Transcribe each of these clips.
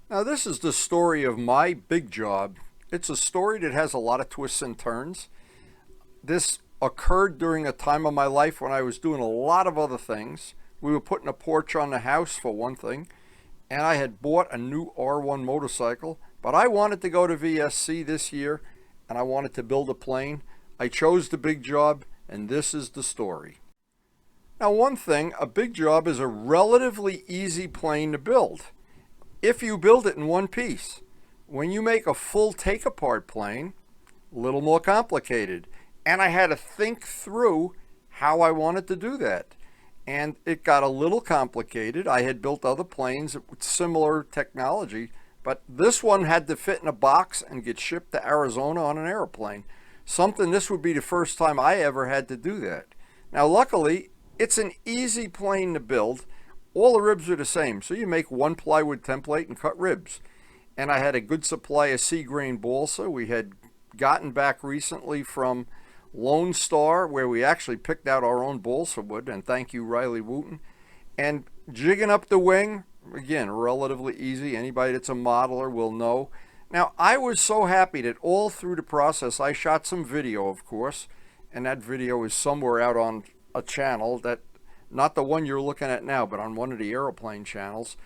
Now, this is the story of my big job. It's a story that has a lot of twists and turns. This occurred during a time of my life when I was doing a lot of other things. We were putting a porch on the house, for one thing, and I had bought a new R1 motorcycle, but I wanted to go to VSC this year and I wanted to build a plane. I chose the big job, and this is the story. Now, one thing, a big job is a relatively easy plane to build if you build it in one piece. When you make a full take apart plane, a little more complicated. And I had to think through how I wanted to do that. And it got a little complicated. I had built other planes with similar technology, but this one had to fit in a box and get shipped to Arizona on an airplane. This would be the first time I ever had to do that. Now, luckily, it's an easy plane to build. All the ribs are the same. So you make one plywood template and cut ribs. And I had a good supply of sea grain balsa. We had gotten back recently from Lone Star, where we actually picked out our own balsa wood, and thank you, Riley Wooten. And jigging up the wing, again, relatively easy. Anybody that's a modeler will know. Now, I was so happy that all through the process, I shot some video, of course, and that video is somewhere out on a channel that, not the one you're looking at now, but on one of the airplane channels.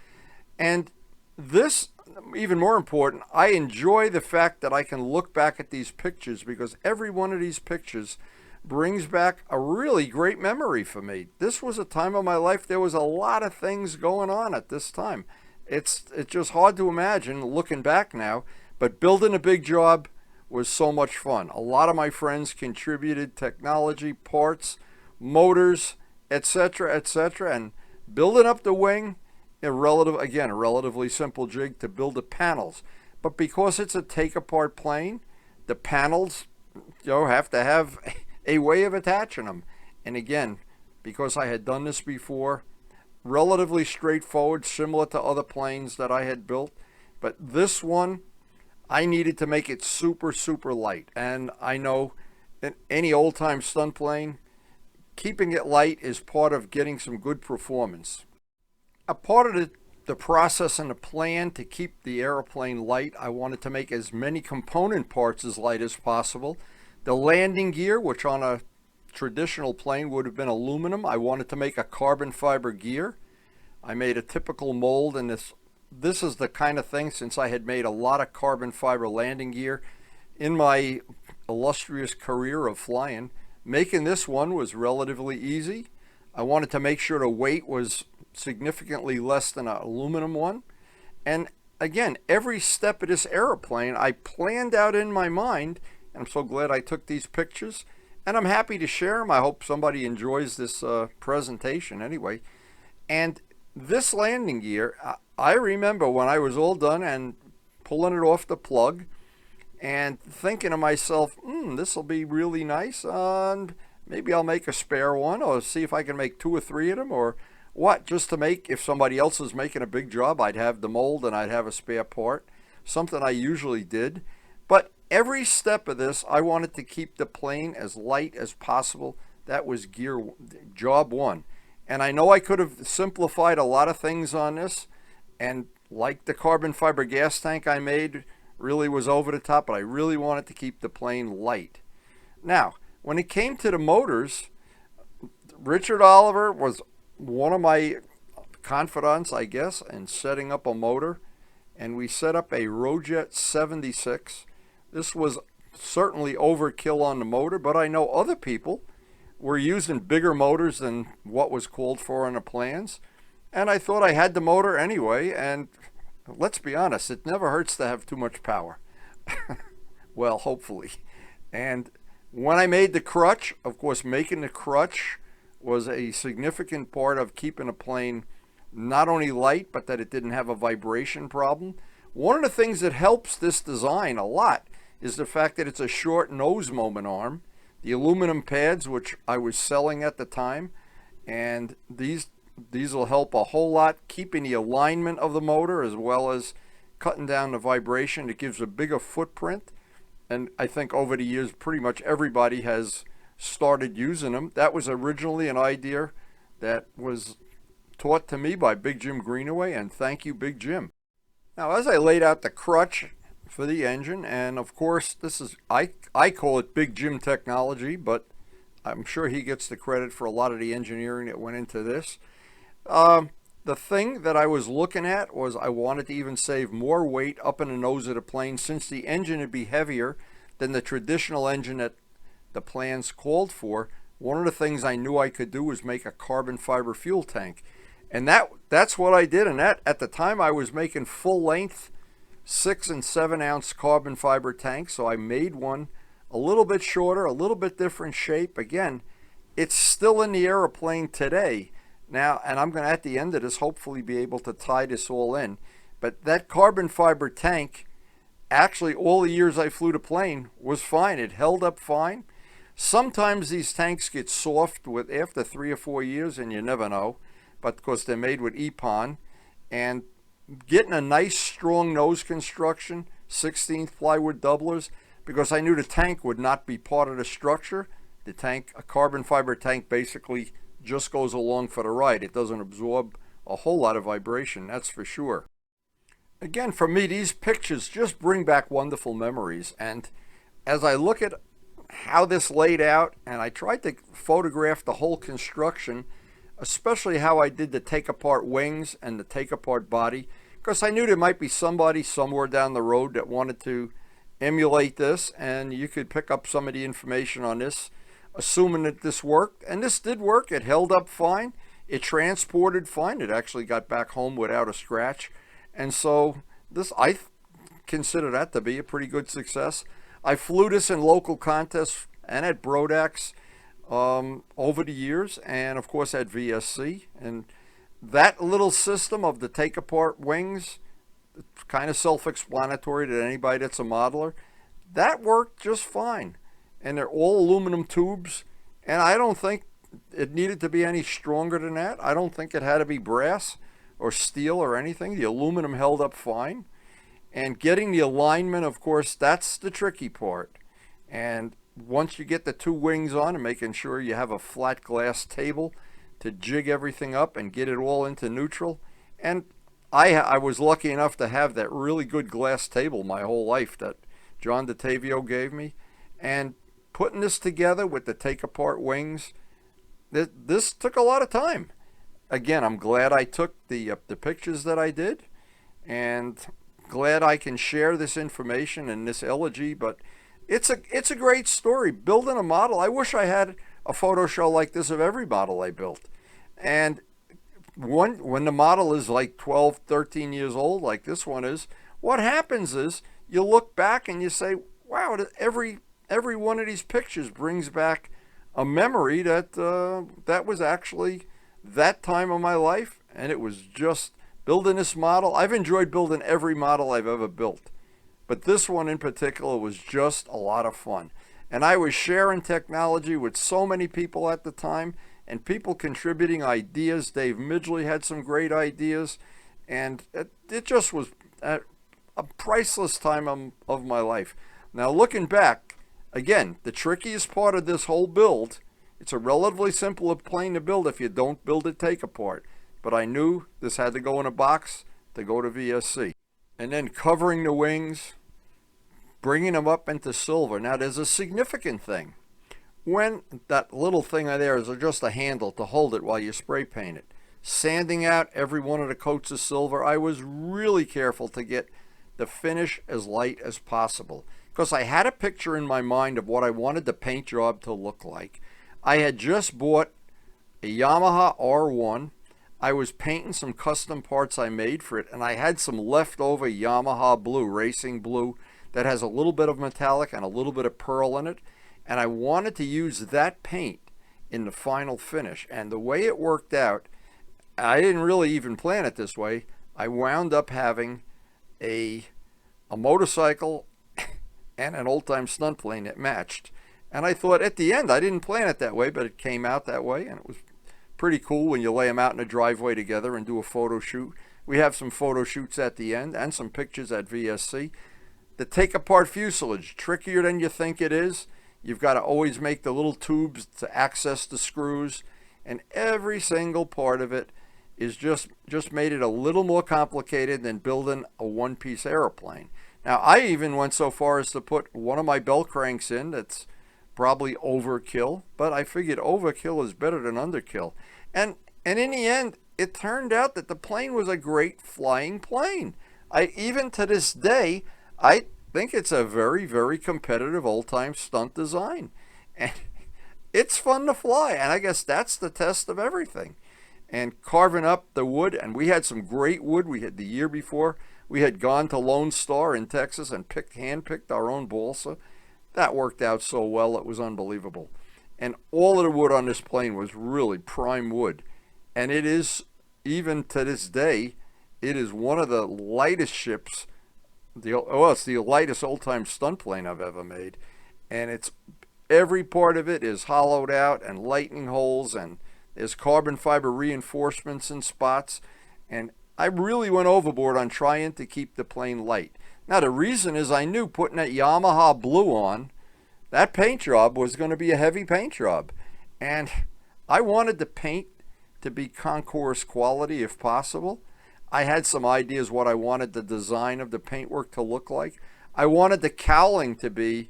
And this, even more important, I enjoy the fact that I can look back at these pictures, because every one of these pictures brings back a really great memory for me. This was a time of my life, there was a lot of things going on at this time. It's just hard to imagine looking back now, but building a big job was so much fun. A lot of my friends contributed technology, parts, motors, etc., etc., and building up the wing, a relatively simple jig to build the panels. But because it's a take-apart plane, the panels, have to have a way of attaching them. And again, because I had done this before, relatively straightforward, similar to other planes that I had built. But this one, I needed to make it super, super light. And I know in any old-time stunt plane, keeping it light is part of getting some good performance. A part of the process and the plan to keep the airplane light, I wanted to make as many component parts as light as possible. The landing gear, which on a traditional plane would have been aluminum, I wanted to make a carbon fiber gear. I made a typical mold, and this is the kind of thing, since I had made a lot of carbon fiber landing gear in my illustrious career of flying, making this one was relatively easy. I wanted to make sure the weight was significantly less than an aluminum one. And again, every step of this airplane I planned out in my mind, and I'm so glad I took these pictures, and I'm happy to share them. I hope somebody enjoys this presentation anyway. And this landing gear, I remember when I was all done and pulling it off the plug and thinking to myself, this will be really nice, and maybe I'll make a spare one, or see if I can make 2 or 3 of them, or what, just to make, if somebody else is making a big job, I'd have the mold and I'd have a spare part, something I usually did. But every step of this, I wanted to keep the plane as light as possible. That was job one. And I know I could have simplified a lot of things on this, and like the carbon fiber gas tank I made really was over the top, but I really wanted to keep the plane light. Now, when it came to the motors, Richard Oliver was one of my confidants, I guess, in setting up a motor, and we set up a Rojet 76. This was certainly overkill on the motor, but I know other people were using bigger motors than what was called for in the plans, and I thought I had the motor anyway, and let's be honest, it never hurts to have too much power. Well, hopefully. And when I made the crutch, of course, making the crutch was a significant part of keeping a plane not only light, but that it didn't have a vibration problem. One of the things that helps this design a lot is the fact that it's a short nose moment arm. The aluminum pads, which I was selling at the time, and these will help a whole lot keeping the alignment of the motor, as well as cutting down the vibration. It gives a bigger footprint, and I think over the years pretty much everybody has started using them. That was originally an idea that was taught to me by Big Jim Greenaway, and thank you, Big Jim. Now, as I laid out the crutch for the engine, and of course, this is, I call it Big Jim technology, but I'm sure he gets the credit for a lot of the engineering that went into this. The thing that I was looking at was I wanted to even save more weight up in the nose of the plane, since the engine would be heavier than the traditional engine that the plans called for. One of the things I knew I could do was make a carbon fiber fuel tank. And that's what I did. And that, at the time, I was making full length 6 and 7 ounce carbon fiber tanks. So I made one a little bit shorter, a little bit different shape. Again, it's still in the airplane today. Now, and I'm going to, at the end of this, hopefully be able to tie this all in. But that carbon fiber tank, actually all the years I flew the plane, was fine. It held up fine. Sometimes these tanks get soft with after 3 or 4 years, and you never know. But because they're made with EPON, and getting a nice strong nose construction, 16th plywood doublers, because I knew the tank would not be part of the structure. The tank, a carbon fiber tank, basically just goes along for the ride. It doesn't absorb a whole lot of vibration, that's for sure. Again, for me, these pictures just bring back wonderful memories. And as I look at how this laid out, and I tried to photograph the whole construction, especially how I did the take apart wings and the take apart body, because I knew there might be somebody somewhere down the road that wanted to emulate this, and you could pick up some of the information on this, assuming that this worked. And this did work. It held up fine. It transported fine. It actually got back home without a scratch. And so this, I consider that to be a pretty good success. I flew this in local contests and at Brodax over the years, and of course at VSC. And that little system of the take apart wings, it's kind of self-explanatory to anybody that's a modeler, that worked just fine. And they're all aluminum tubes, and I don't think it needed to be any stronger than that. I don't think it had to be brass or steel or anything. The aluminum held up fine. And getting the alignment, of course, that's the tricky part. And once you get the 2 wings on, and making sure you have a flat glass table to jig everything up and get it all into neutral. And I was lucky enough to have that really good glass table my whole life that John DeTavio gave me. And putting this together with the take apart wings, this took a lot of time. Again, I'm glad I took the pictures that I did, and glad I can share this information in this elegy. But it's a great story. Building a model, I wish I had a photo show like this of every model I built. And when the model is like 12, 13 years old, like this one is, what happens is you look back and you say, wow, every one of these pictures brings back a memory that that was actually that time of my life. And it was just building this model. I've enjoyed building every model I've ever built, but this one in particular was just a lot of fun. And I was sharing technology with so many people at the time, and people contributing ideas. Dave Midgley had some great ideas, and it just was a priceless time of my life. Now, looking back, again, the trickiest part of this whole build, it's a relatively simple plane to build if you don't build it take apart. But I knew this had to go in a box to go to VSC. And then covering the wings, bringing them up into silver. Now, there's a significant thing. When that little thing there is just a handle to hold it while you spray paint it. Sanding out every one of the coats of silver, I was really careful to get the finish as light as possible, because I had a picture in my mind of what I wanted the paint job to look like. I had just bought a Yamaha R1. I was painting some custom parts I made for it, and I had some leftover Yamaha blue, racing blue, that has a little bit of metallic and a little bit of pearl in it. And I wanted to use that paint in the final finish. And the way it worked out, I didn't really even plan it this way. I wound up having a motorcycle and an old-time stunt plane that matched. And I thought at the end, I didn't plan it that way, but it came out that way, and it was pretty cool when you lay them out in a driveway together and do a photo shoot. We have some photo shoots at the end and some pictures at VSC. The take-apart fuselage, trickier than you think it is. You've got to always make the little tubes to access the screws, and every single part of it just made it a little more complicated than building a one-piece airplane. Now, I even went so far as to put one of my bell cranks in. That's probably overkill, but I figured overkill is better than underkill. And in the end, it turned out that the plane was a great flying plane. Even to this day, I think it's a very, very competitive old-time stunt design. And it's fun to fly, and I guess that's the test of everything. And carving up the wood, and we had some great wood. We had the year before, we had gone to Lone Star in Texas and hand-picked our own balsa. That worked out so well, it was unbelievable. And all of the wood on this plane was really prime wood. And it is, even to this day, it is one of the lightest ships. It's the lightest old-time stunt plane I've ever made. And it's every part of it is hollowed out and lightning holes, and there's carbon fiber reinforcements in spots. And I really went overboard on trying to keep the plane light. Now, the reason is I knew putting that Yamaha blue on, that paint job was going to be a heavy paint job. And I wanted the paint to be concours quality if possible. I had some ideas what I wanted the design of the paintwork to look like. I wanted the cowling to be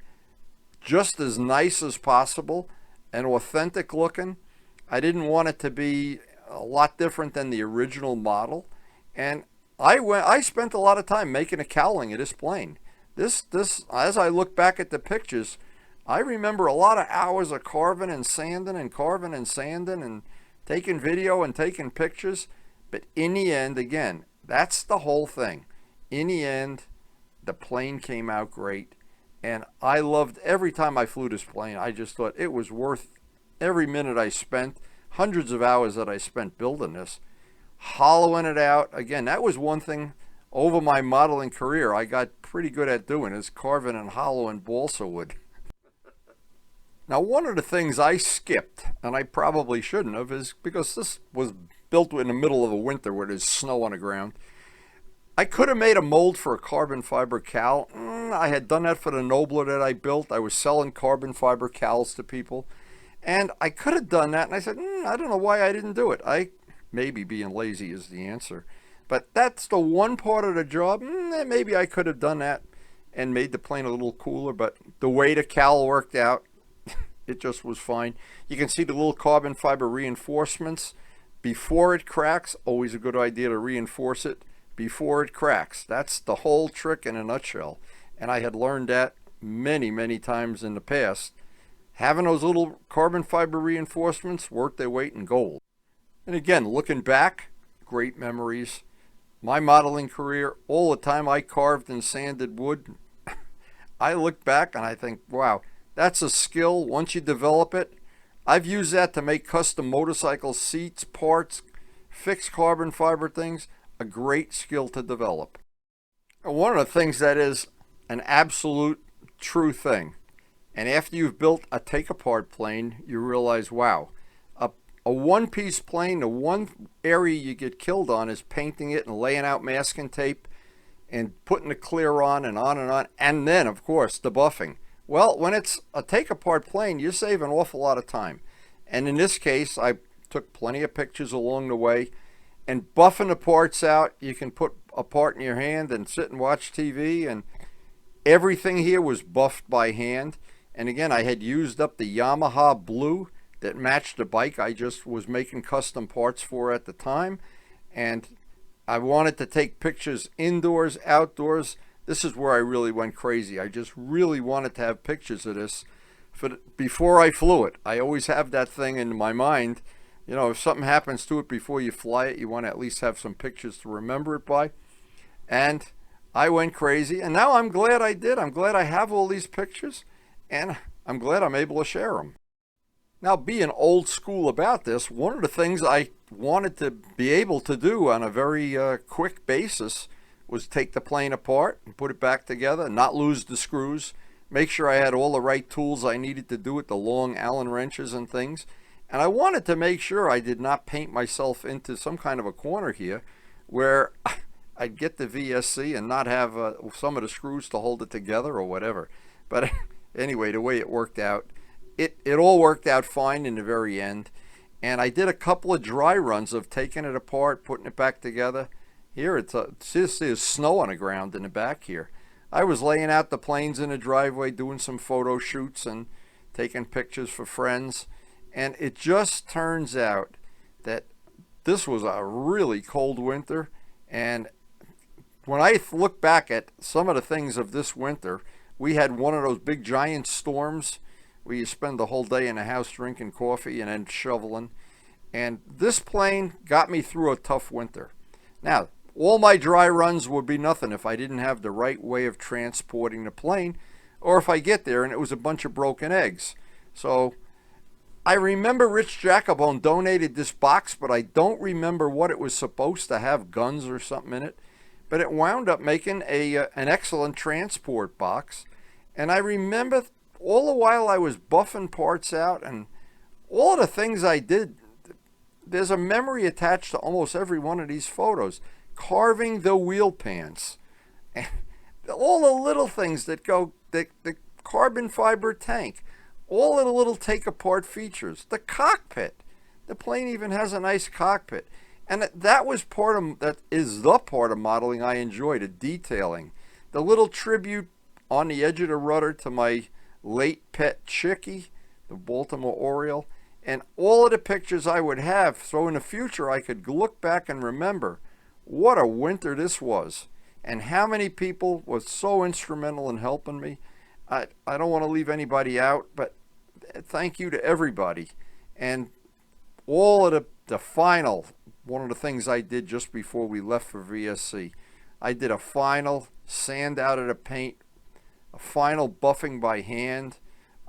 just as nice as possible and authentic looking. I didn't want it to be a lot different than the original model. And I spent a lot of time making a cowling of this plane. This as I look back at the pictures, I remember a lot of hours of carving and sanding and taking video and taking pictures. But in the end, again, that's the whole thing. In the end, the plane came out great. And I loved every time I flew this plane. I just thought it was worth every minute I spent, hundreds of hours that I spent building this, hollowing it out. Again, that was one thing over my modeling career I got pretty good at doing, is carving and hollowing balsa wood. Now, one of the things I skipped, and I probably shouldn't have, is because this was built in the middle of a winter where there's snow on the ground. I could have made a mold for a carbon fiber cowl. I had done that for the Nobler that I built. I was selling carbon fiber cowls to people. And I could have done that, and I said, I don't know why I didn't do it. Maybe being lazy is the answer. But that's the one part of the job. Maybe I could have done that and made the plane a little cooler, but the way the cowl worked out, it just was fine. You can see the little carbon fiber reinforcements before it cracks. Always a good idea to reinforce it before it cracks. That's the whole trick in a nutshell. And I had learned that many, many times in the past. Having those little carbon fiber reinforcements worth their weight in gold. And again, looking back, great memories. My modeling career, all the time I carved and sanded wood, I look back and I think, wow, that's a skill. Once you develop it, I've used that to make custom motorcycle seats, parts, fix carbon fiber things. A great skill to develop. One of the things that is an absolute true thing, and after you've built a take-apart plane, you realize, wow, a one-piece plane, the one area you get killed on is painting it and laying out masking tape and putting the clear on and on, and then, of course, the buffing. Well, when it's a take-apart plane, you save an awful lot of time. And in this case, I took plenty of pictures along the way. And buffing the parts out, you can put a part in your hand and sit and watch TV. And everything here was buffed by hand. And again, I had used up the Yamaha blue that matched the bike I just was making custom parts for at the time. And I wanted to take pictures indoors, outdoors. This is where I really went crazy. I just really wanted to have pictures of this before I flew it. I always have that thing in my mind. You know, if something happens to it before you fly it, you want to at least have some pictures to remember it by. And I went crazy, and now I'm glad I did. I'm glad I have all these pictures, and I'm glad I'm able to share them. Now, being old school about this, one of the things I wanted to be able to do on a very quick basis was take the plane apart and put it back together, not lose the screws, make sure I had all the right tools I needed to do it, the long Allen wrenches and things. And I wanted to make sure I did not paint myself into some kind of a corner here where I'd get the VSC and not have some of the screws to hold it together or whatever. But anyway, the way it worked out, it all worked out fine in the very end. And I did a couple of dry runs of taking it apart, putting it back together. Here, there's snow on the ground in the back here. I was laying out the planes in the driveway, doing some photo shoots and taking pictures for friends. And it just turns out that this was a really cold winter. And when I look back at some of the things of this winter, we had one of those big giant storms where you spend the whole day in the house drinking coffee and then shoveling. And this plane got me through a tough winter. Now, all my dry runs would be nothing if I didn't have the right way of transporting the plane, or if I get there and it was a bunch of broken eggs. So I remember Rich Jacobone donated this box, but I don't remember what it was supposed to have, guns or something in it. But it wound up making an excellent transport box. And I remember all the while I was buffing parts out and all of the things I did, there's a memory attached to almost every one of these photos. Carving the wheel pans, and all the little things that go, the carbon fiber tank, all of the little take apart features, the cockpit. The plane even has a nice cockpit. And that is the part of modeling I enjoy, the detailing. The little tribute on the edge of the rudder to my late pet Chicky, the Baltimore Oriole, and all of the pictures I would have, so in the future I could look back and remember what a winter this was, and how many people were so instrumental in helping me. I don't want to leave anybody out, but thank you to everybody. And all of the final, one of the things I did just before we left for VSC, I did a final sand out of the paint, a final buffing by hand.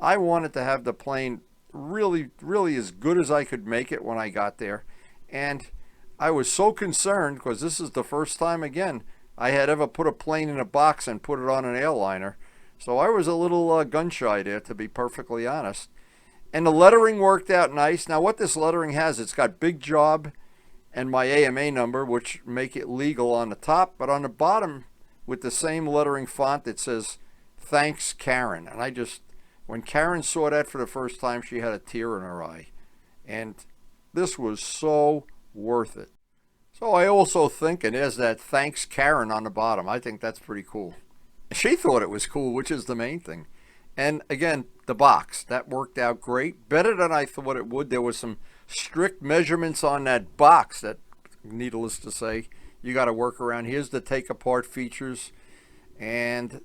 I wanted to have the plane really, really as good as I could make it when I got there. And I was so concerned because this is the first time again I had ever put a plane in a box and put it on an airliner. So I was a little gun shy there, to be perfectly honest. And the lettering worked out nice. Now what this lettering has, it's got big job and my AMA number, which make it legal on the top, but on the bottom with the same lettering font it says thanks Karen. And when Karen saw that for the first time, she had a tear in her eye. And this was so worth it. So I also think, and there's that thanks Karen on the bottom. I think that's pretty cool. She thought it was cool, which is the main thing. And again, the box, that worked out great, better than I thought it would. There was some strict measurements on that box that, needless to say, you got to work around. Here's the take apart features. And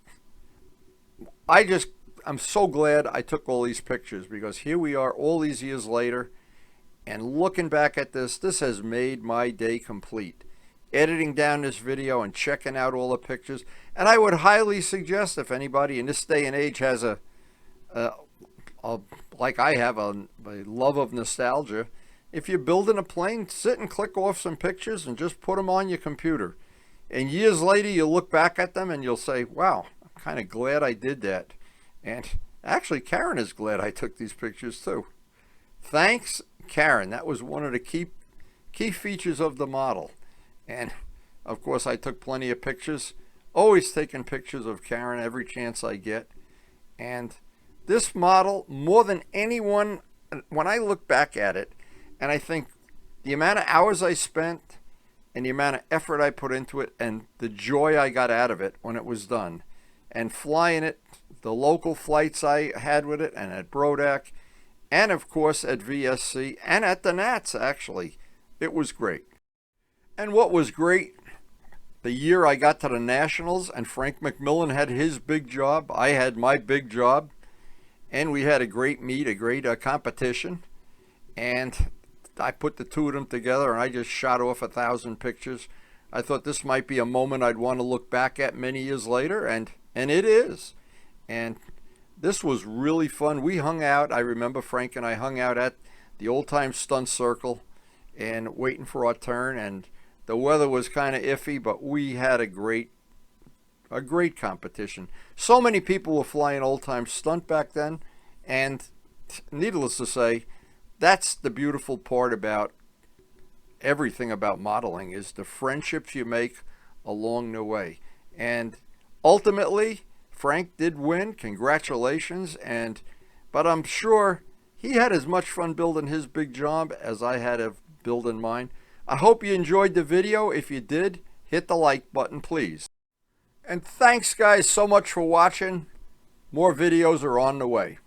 I'm so glad I took all these pictures, because here we are all these years later. And looking back at this has made my day complete. Editing down this video and checking out all the pictures. And I would highly suggest, if anybody in this day and age has like I have, a love of nostalgia, if you're building a plane, sit and click off some pictures and just put them on your computer. And years later, you'll look back at them and you'll say, wow, I'm kind of glad I did that. And actually, Karen is glad I took these pictures too. Thanks, Karen. That was one of the key features of the model. And of course I took plenty of pictures, always taking pictures of Karen every chance I get. And this model, more than anyone, when I look back at it and I think the amount of hours I spent and the amount of effort I put into it and the joy I got out of it when it was done, and flying it, the local flights I had with it, and at Brodak, and of course at VSC, and at the Nats, actually, it was great. And what was great, the year I got to the Nationals and Frank McMillan had his big job, I had my big job, and we had a great meet, a great competition. And I put the two of them together and I just shot off 1,000 pictures. I thought this might be a moment I'd want to look back at many years later, and it is. And this was really fun. We hung out, I remember Frank and I hung out at the Old Time Stunt Circle and waiting for our turn, and the weather was kind of iffy, but we had a great competition. So many people were flying Old Time Stunt back then, and needless to say, that's the beautiful part about everything about modeling, is the friendships you make along the way. And ultimately, Frank did win. Congratulations. But I'm sure He had as much fun building his big job as I had of building mine. I hope you enjoyed the video. If you did, hit the like button, please. And thanks, guys, so much for watching. More videos are on the way.